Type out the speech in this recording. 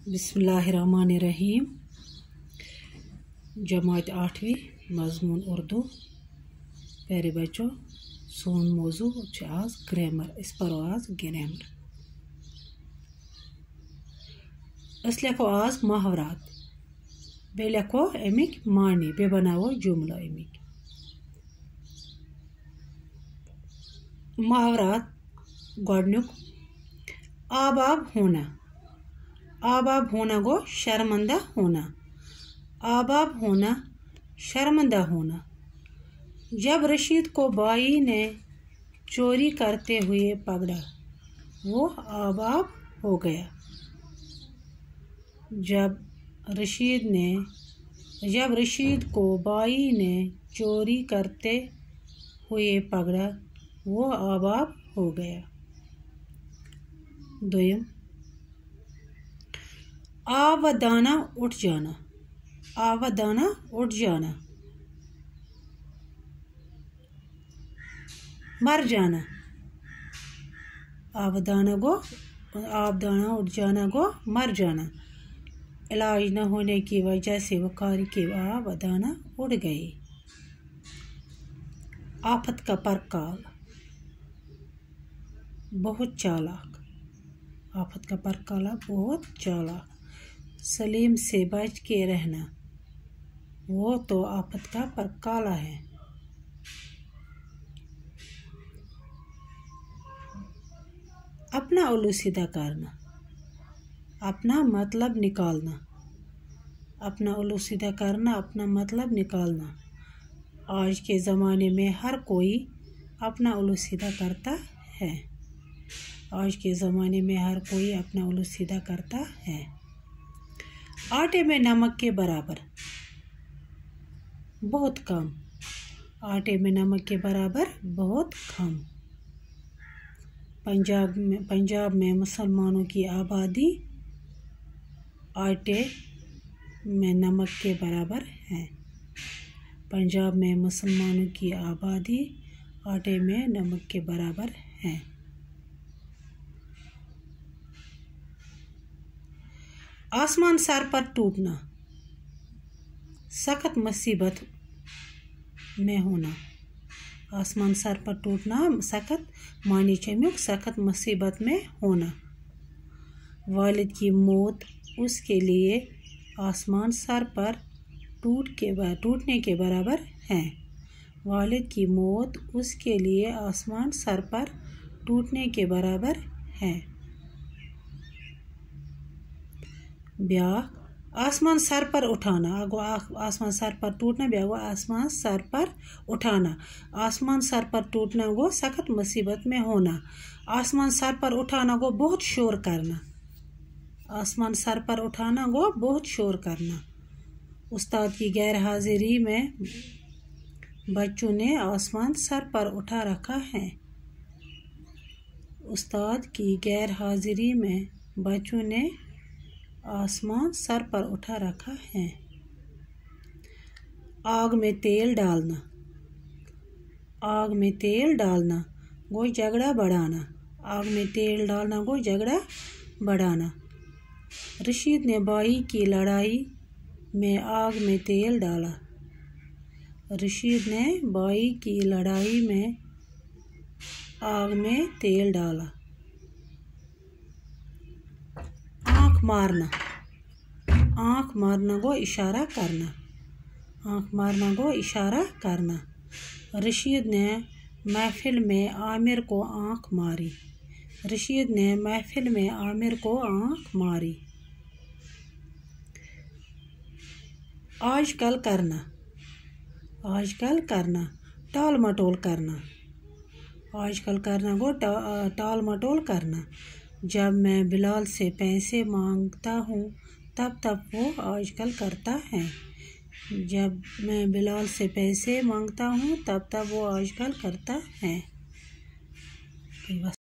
बिस्मिल्लाहिर्रहमानिर्रहीम। जमात 8वीं मजमून उर्दू। प्यारे बच्चों, सोन मौजू आज ग्रामर। इस पर आज ग्रामर अस लिखो आज मुहावरात, बे लिखो अमिक मानी, बे बनावो जुमला अमिक। मुहावरात गोडनुक आब होना। आब होना गो शर्मंदा होना। आब होना शर्मंदा होना। जब रशीद को बाई ने चोरी करते हुए पकड़ा, वो आब हो गया। जब रशीद को बाई ने चोरी करते हुए पकड़ा, वो आब हो गया। दोयम आ व दाना उठ जाना। आ व दाना उठ जाना। मर जाना। आब दाना उठ जाना गो मर जाना। इलाज न होने की वजह से बुखार के आब दाना उड़ गए। आफत का परकाल बहुत चालाक। आफत का परकाला बहुत चालाक। सलीम से बच के रहना, वो तो आफत का परकाला है। अपना उल्लू सीधा करना, अपना मतलब निकालना। अपना उल्लू सीधा करना, अपना मतलब निकालना। आज के ज़माने में हर कोई अपना उल्लू सीधा करता है। आज के ज़माने में हर कोई अपना उल्लू सीधा करता है। आटे में नमक के बराबर बहुत कम। आटे में नमक के बराबर बहुत कम। पंजाब में मुसलमानों की आबादी आटे में नमक के बराबर है। पंजाब में मुसलमानों की आबादी आटे में नमक के बराबर है। आसमान सर पर टूटना, सख्त मुसीबत में होना। आसमान सर पर टूटना, सख्त मानी चमिक सख्त मुसीबत में होना। वालिद की मौत उसके लिए आसमान सर पर टूटने के बराबर है। वालिद की मौत उसके लिए आसमान सर पर टूटने के बराबर है। ब्याह आसमान सर पर उठाना। आगो आसमान सर पर टूटना, ब्याह आसमान सर पर उठाना। आसमान सर पर टूटना गो सख्त मुसीबत में होना। आसमान सर पर उठाना गो बहुत शोर करना। आसमान सर पर उठाना गो बहुत शोर करना। उस्ताद की गैर हाजिरी में बच्चों ने आसमान सर पर उठा रखा है। उस्ताद की गैर हाजिरी में बच्चों ने आसमान सर पर उठा रखा है। आग में तेल डालना। आग में तेल डालना गो झगड़ा बढ़ाना। आग में तेल डालना गो झगड़ा बढ़ाना। रशीद ने बाई की लड़ाई में आग में तेल डाला। रशीद ने बाई की लड़ाई में आग में तेल डाला। आँख मारना। आँख मारना गो इशारा करना। आँख मारना गो इशारा करना। रशीद ने महफिल में आमिर को आँख मारी। रशीद ने महफिल में आमिर को आँख मारी। आजकल करना। आजकल करना टाल मटोल करना। आजकल करना गो टाल मटोल करना। जब मैं बिलाल से पैसे मांगता हूँ तब वो आजकल करता है। जब मैं बिलाल से पैसे मांगता हूँ तब वो आजकल करता है।